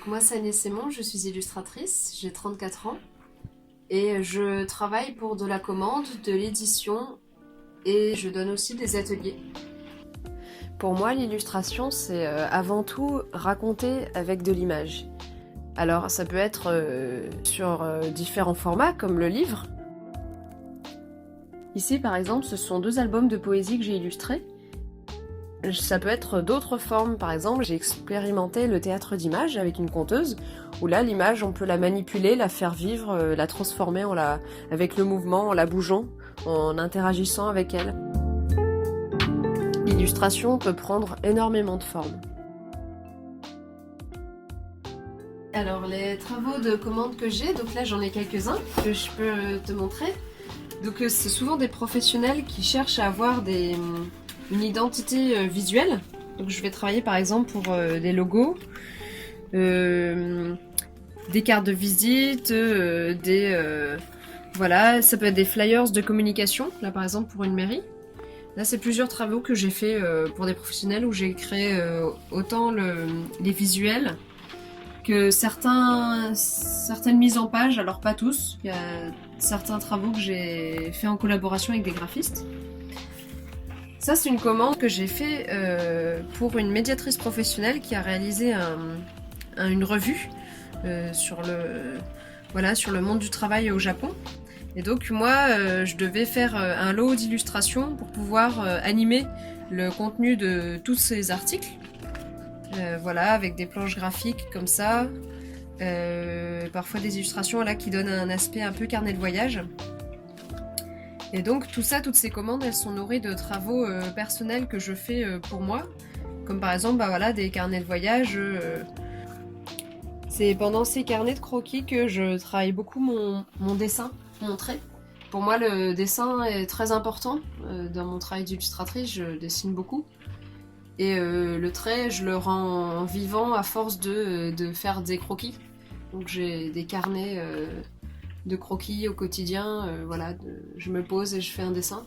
Moi c'est Agnès Sémon, je suis illustratrice, j'ai 34 ans et je travaille pour de la commande, de l'édition et je donne aussi des ateliers. Pour moi, l'illustration, c'est avant tout raconter avec de l'image. Alors ça peut être sur différents formats comme le livre. Ici par exemple, ce sont 2 albums de poésie que j'ai illustrés. Ça peut être d'autres formes, par exemple j'ai expérimenté le théâtre d'image avec une conteuse, où là l'image on peut la manipuler, la faire vivre, la transformer avec le mouvement, en la bougeant, en interagissant avec elle. L'illustration peut prendre énormément de formes. Alors les travaux de commande que j'ai, donc là j'en ai quelques-uns que je peux te montrer. Donc c'est souvent des professionnels qui cherchent à avoir une identité visuelle. Donc je vais travailler par exemple pour des logos, des cartes de visite, voilà, ça peut être des flyers de communication, là par exemple pour une mairie. Là c'est plusieurs travaux que j'ai fait pour des professionnels où j'ai créé autant les visuels que certaines mises en page, alors pas tous, il y a certains travaux que j'ai fait en collaboration avec des graphistes. Ça c'est une commande que j'ai fait pour une médiatrice professionnelle qui a réalisé une revue sur le monde du travail au Japon. Et donc moi je devais faire un lot d'illustrations pour pouvoir animer le contenu de tous ces articles. Voilà, avec des planches graphiques comme ça, parfois des illustrations là qui donnent un aspect un peu carnet de voyage. Et donc tout ça, toutes ces commandes, elles sont nourries de travaux personnels que je fais pour moi, comme par exemple voilà, des carnets de voyage. C'est pendant ces carnets de croquis que je travaille beaucoup mon dessin, mon trait. Pour moi le dessin est très important, dans mon travail d'illustratrice je dessine beaucoup. Et le trait, je le rends vivant à force de faire des croquis. Donc j'ai des carnets de croquis au quotidien, voilà, je me pose et je fais un dessin.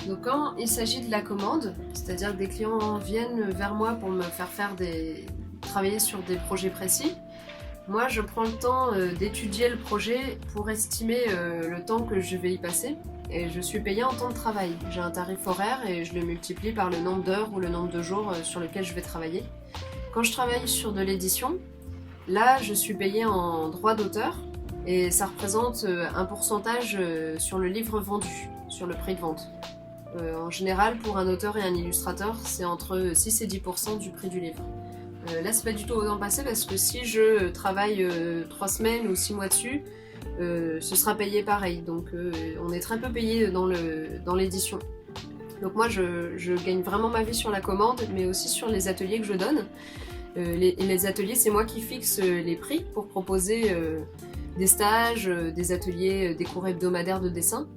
Donc quand il s'agit de la commande, c'est-à-dire que des clients viennent vers moi pour me faire travailler sur des projets précis, moi je prends le temps d'étudier le projet pour estimer le temps que je vais y passer et je suis payée en temps de travail. J'ai un tarif horaire et je le multiplie par le nombre d'heures ou le nombre de jours sur lequel je vais travailler. Quand je travaille sur de l'édition, là je suis payée en droit d'auteur et ça représente un pourcentage sur le livre vendu, sur le prix de vente. En général pour un auteur et un illustrateur c'est entre 6 et 10% du prix du livre. Là c'est pas du tout au temps passé parce que si je travaille 3 semaines ou 6 mois dessus, ce sera payé pareil. Donc on est très peu payé dans l'édition. Donc moi je gagne vraiment ma vie sur la commande mais aussi sur les ateliers que je donne. Les ateliers c'est moi qui fixe les prix pour proposer des stages, des ateliers, des cours hebdomadaires de dessin.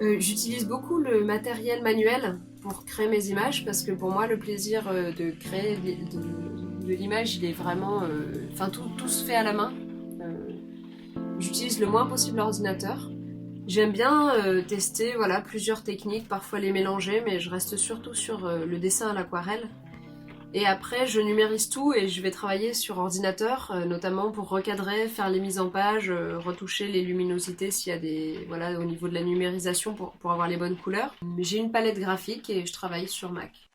J'utilise beaucoup le matériel manuel pour créer mes images parce que pour moi le plaisir de créer de l'image il est vraiment... Enfin tout se fait à la main. J'utilise le moins possible l'ordinateur. J'aime bien tester voilà, plusieurs techniques, parfois les mélanger, mais je reste surtout sur le dessin à l'aquarelle. Et après, je numérise tout et je vais travailler sur ordinateur, notamment pour recadrer, faire les mises en page, retoucher les luminosités s'il y a des... Voilà, au niveau de la numérisation pour avoir les bonnes couleurs. J'ai une palette graphique et je travaille sur Mac.